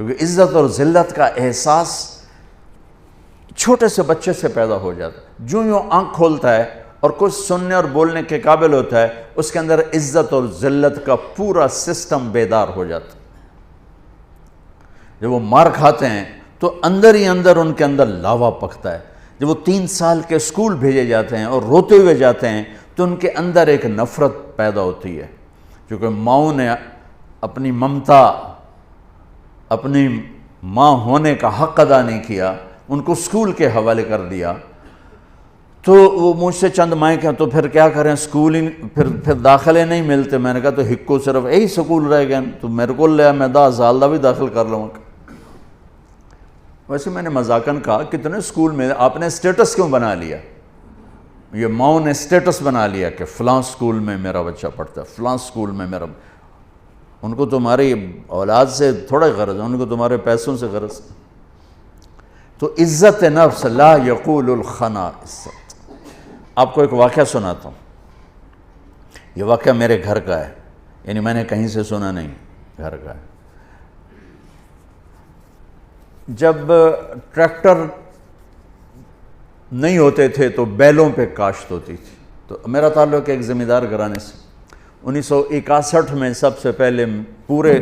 کیونکہ عزت اور ذلت کا احساس چھوٹے سے بچے سے پیدا ہو جاتا ہے. جو یوں آنکھ کھولتا ہے اور کچھ سننے اور بولنے کے قابل ہوتا ہے، اس کے اندر عزت اور ذلت کا پورا سسٹم بیدار ہو جاتا ہے. جب وہ مار کھاتے ہیں تو اندر ہی اندر ان کے اندر لاوا پکتا ہے. جب وہ 3 سال کے اسکول بھیجے جاتے ہیں اور روتے ہوئے جاتے ہیں تو ان کے اندر ایک نفرت پیدا ہوتی ہے، کیونکہ ماؤں نے اپنی ممتا، اپنی ماں ہونے کا حق ادا نہیں کیا، ان کو اسکول کے حوالے کر دیا. تو وہ مجھ سے چند مائیں کہ تو پھر کیا کریں، اسکول ہی پھر داخلے نہیں ملتے. میں نے کہا تو ہکو صرف یہی سکول رہ گئے تو میرے کو لیا، میں 10 سال دا بھی داخل کر لوں گا. ویسے میں نے مذاقاً کہا کتنے اسکول میں آپ نے اسٹیٹس کیوں بنا لیا؟ یہ ماؤں نے اسٹیٹس بنا لیا کہ فلاں اسکول میں میرا بچہ پڑھتا ہے، فلاں اسکول میں میرا. ان کو تمہاری اولاد سے تھوڑا غرض ہے، ان کو تمہارے پیسوں سے غرض ہے. تو عزت نفس لا یقول الخنا عزت. آپ کو ایک واقعہ سناتا ہوں. یہ واقعہ میرے گھر کا ہے، یعنی میں نے کہیں سے سنا نہیں، گھر کا ہے. جب ٹریکٹر نہیں ہوتے تھے تو بیلوں پہ کاشت ہوتی تھی. تو میرا تعلق ایک زمیندار گھرانے سے. 1961 میں سب سے پہلے پورے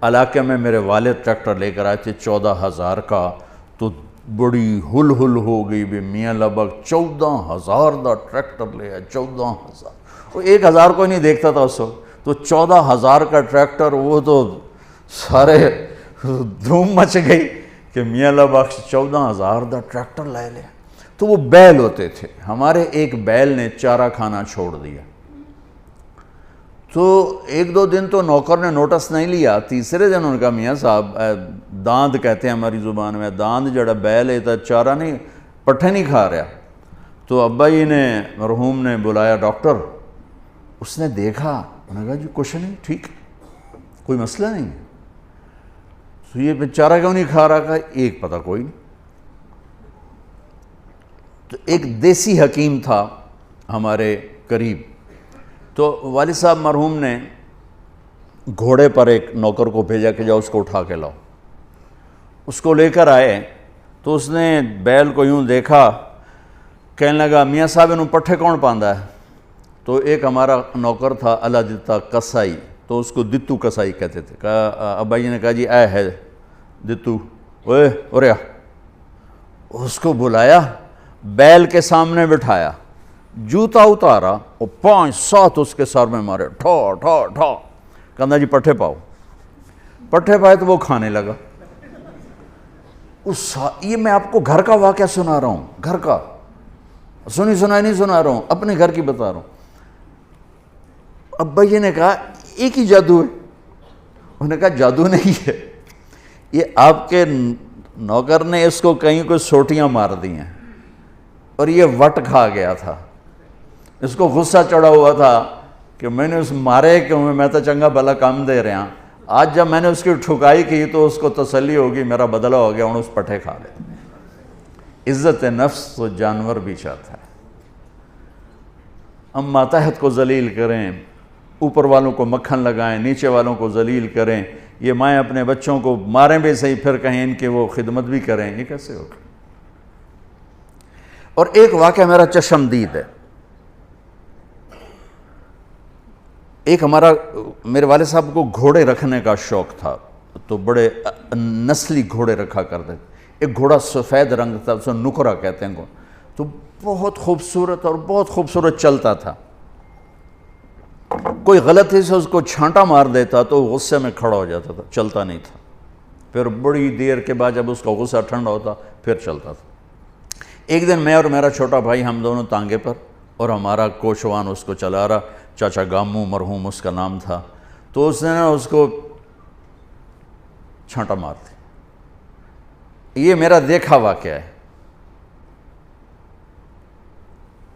علاقے میں میرے والد ٹریکٹر لے کر آئے تھے 14,000 کا. تو بڑی ہل ہو گئی بھی، میاں لبک 14,000 دا ٹریکٹر لے آئے. 14,000 وہ 1,000 کو نہیں دیکھتا تھا اس وقت. تو 14,000 کا ٹریکٹر، وہ تو سارے دھوم مچ گئی کہ میاں لبک 14,000 دا ٹریکٹر لے لیا. تو وہ بیل ہوتے تھے. ہمارے ایک بیل نے چارہ کھانا چھوڑ دیا. تو 1-2 دن تو نوکر نے نوٹس نہیں لیا. تیسرے دن ان کا میاں صاحب داند کہتے ہیں ہماری زبان میں، داند جڑا بیل ہے تو چارہ نہیں، پٹھے نہیں کھا رہا. تو ابا جی نے مرحوم نے بلایا ڈاکٹر. اس نے دیکھا، انہوں نے کہا جی کچھ نہیں، ٹھیک، کوئی مسئلہ نہیں. تو یہ چارہ کیوں نہیں کھا رہا؟ کہا ایک پتہ کوئی نہیں. تو ایک دیسی حکیم تھا ہمارے قریب. تو والد صاحب مرحوم نے گھوڑے پر ایک نوکر کو بھیجا کہ جاؤ اس کو اٹھا کے لاؤ. اس کو لے کر آئے تو اس نے بیل کو یوں دیکھا، کہنے لگا میاں صاحب انہوں پٹھے کون پاندا ہے؟ تو ایک ہمارا نوکر تھا اللہ دتا کسائی، تو اس کو دتو کسائی کہتے تھے. کہا ابا جی نے کہا جی اے ہے دتو، اوے اورے آ. اس کو بلایا، بیل کے سامنے بٹھایا، جوتا اتارا اور 5-7 اس کے سر میں مارے، ٹھا ٹھا ٹھا. کہنا جی پٹھے پاؤ. پٹھے پائے تو وہ کھانے لگا. یہ میں آپ کو گھر کا واقعہ سنا رہا ہوں، گھر کا، سنی سنائی نہیں سنا رہا ہوں، اپنے گھر کی بتا رہا ہوں. ابا جی نے کہا ایک ہی جادو ہے. انہوں نے کہا جادو نہیں ہے، یہ آپ کے نوکر نے اس کو کہیں کوئی سوٹیاں مار دی ہیں اور یہ وٹ کھا گیا تھا. اس کو غصہ چڑھا ہوا تھا کہ میں نے اس مارے کیوں، میں تو چنگا بھلا کام دے رہا. آج جب میں نے اس کی ٹھکائی کی تو اس کو تسلی ہوگی میرا بدلہ ہو گیا، اس پٹھے کھا لے. عزت نفس تو جانور بھی چاہتا ہے. ہم ماتحت کو ذلیل کریں، اوپر والوں کو مکھن لگائیں، نیچے والوں کو ذلیل کریں. یہ مائیں اپنے بچوں کو ماریں بھی صحیح، پھر کہیں ان کے وہ خدمت بھی کریں. یہ کیسے ہوگا؟ اور ایک واقعہ میرا چشمدید ہے. ایک میرے والد صاحب کو گھوڑے رکھنے کا شوق تھا، تو بڑے نسلی گھوڑے رکھا کرتے. ایک گھوڑا سفید رنگ تھا، اسے نکرا کہتے ہیں. تو بہت خوبصورت اور بہت خوبصورت چلتا تھا. کوئی غلطی سے اس کو چھانٹا مار دیتا تو غصے میں کھڑا ہو جاتا تھا، چلتا نہیں تھا. پھر بڑی دیر کے بعد جب اس کا غصہ ٹھنڈا ہوتا پھر چلتا تھا. ایک دن میں اور میرا چھوٹا بھائی ہم دونوں تانگے پر، اور ہمارا کوچوان اس کو چلا رہا، چاچا گامو مرحوم اس کا نام تھا. تو اس نے اس کو چھانٹا مار دی. یہ میرا دیکھا واقعہ ہے.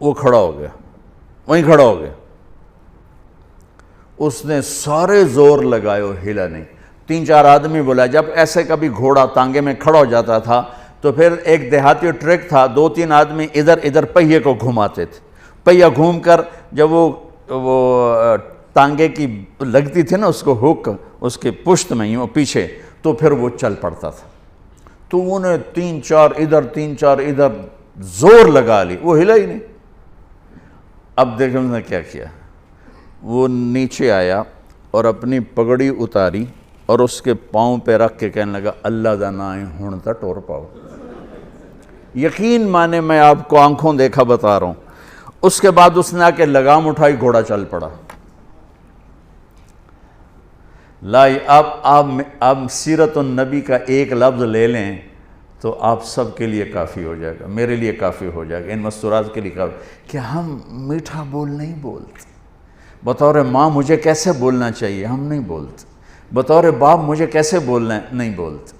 وہ کھڑا ہو گیا، وہیں کھڑا ہو گیا. اس نے سارے زور لگائے، ہلا نہیں. 3-4 آدمی بولا. جب ایسے کبھی گھوڑا تانگے میں کھڑا ہو جاتا تھا تو پھر ایک دیہاتی ٹرک تھا، 2-3 آدمی ادھر ادھر پہیے کو گھماتے تھے. پہیا گھوم کر جب وہ تانگے کی لگتی تھی نا اس کو ہک اس کے پشت میں ہی پیچھے، تو تو پھر وہ چل پڑتا تھا. تو انہیں 3-4 ادھر 3-4 ادھر زور لگا لی, وہ ہلا ہی نہیں. اب دیکھیں اس نے کیا کیا, وہ نیچے آیا اور اپنی پگڑی اتاری اور اس کے پاؤں پہ رکھ کے کہنے لگا اللہ دا نام ہن تا ٹور پاؤ. یقین مانے میں آپ کو آنکھوں دیکھا بتا رہا ہوں. اس کے بعد اس نے آ کے لگام اٹھائی, گھوڑا چل پڑا. آپ سیرت النبی کا ایک لفظ لے لیں تو آپ سب کے لیے کافی ہو جائے گا, میرے لیے کافی ہو جائے گا, ان مستورات کے لیے کافی. کہ ہم میٹھا بول نہیں بولتے. بطور ماں مجھے کیسے بولنا چاہیے, ہم نہیں بولتے. بطور باپ مجھے کیسے بولنا ہے, نہیں بولتے.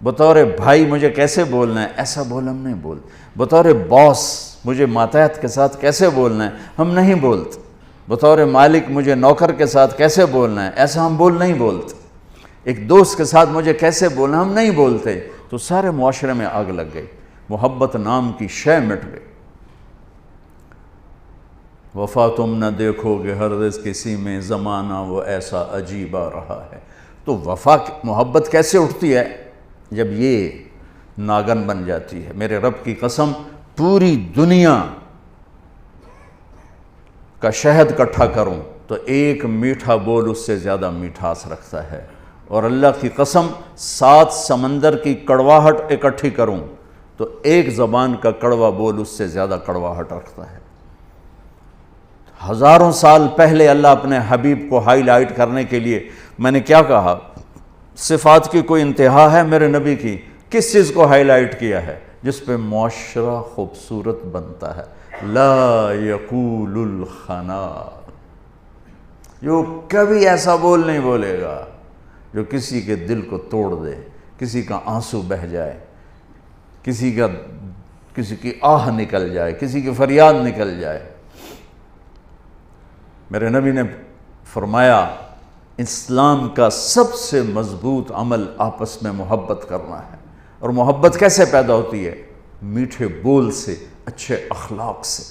بطور بھائی مجھے کیسے بولنا ہے, ایسا بول ہم نہیں بولتے. بطور باس مجھے ماتحت کے ساتھ کیسے بولنا ہے, ہم نہیں بولتے. بطور مالک مجھے نوکر کے ساتھ کیسے بولنا ہے, ایسا ہم نہیں بولتے. ایک دوست کے ساتھ مجھے کیسے بولنا, ہم نہیں بولتے. تو سارے معاشرے میں آگ لگ گئی, محبت نام کی شے مٹ گئی. وفا تم نہ دیکھو گے ہرگز کسی میں, زمانہ وہ ایسا عجیب آ رہا ہے. تو وفا محبت کیسے اٹھتی ہے, جب یہ ناگن بن جاتی ہے. میرے رب کی قسم, پوری دنیا کا شہد کٹھا کروں تو ایک میٹھا بول اس سے زیادہ میٹھاس رکھتا ہے. اور اللہ کی قسم 7 سمندر کی کڑواہٹ اکٹھی کروں تو ایک زبان کا کڑوا بول اس سے زیادہ کڑواہٹ رکھتا ہے. ہزاروں سال پہلے اللہ اپنے حبیب کو ہائی لائٹ کرنے کے لیے, میں نے کیا کہا, صفات کی کوئی انتہا ہے میرے نبی کی, کس چیز کو ہائی لائٹ کیا ہے, جس پہ معاشرہ خوبصورت بنتا ہے. لا یقول الخنا, جو کبھی ایسا بول نہیں بولے گا جو کسی کے دل کو توڑ دے, کسی کا آنسو بہہ جائے, کسی کی آہ نکل جائے, کسی کی فریاد نکل جائے. میرے نبی نے فرمایا اسلام کا سب سے مضبوط عمل آپس میں محبت کرنا ہے. اور محبت کیسے پیدا ہوتی ہے, میٹھے بول سے, اچھے اخلاق سے.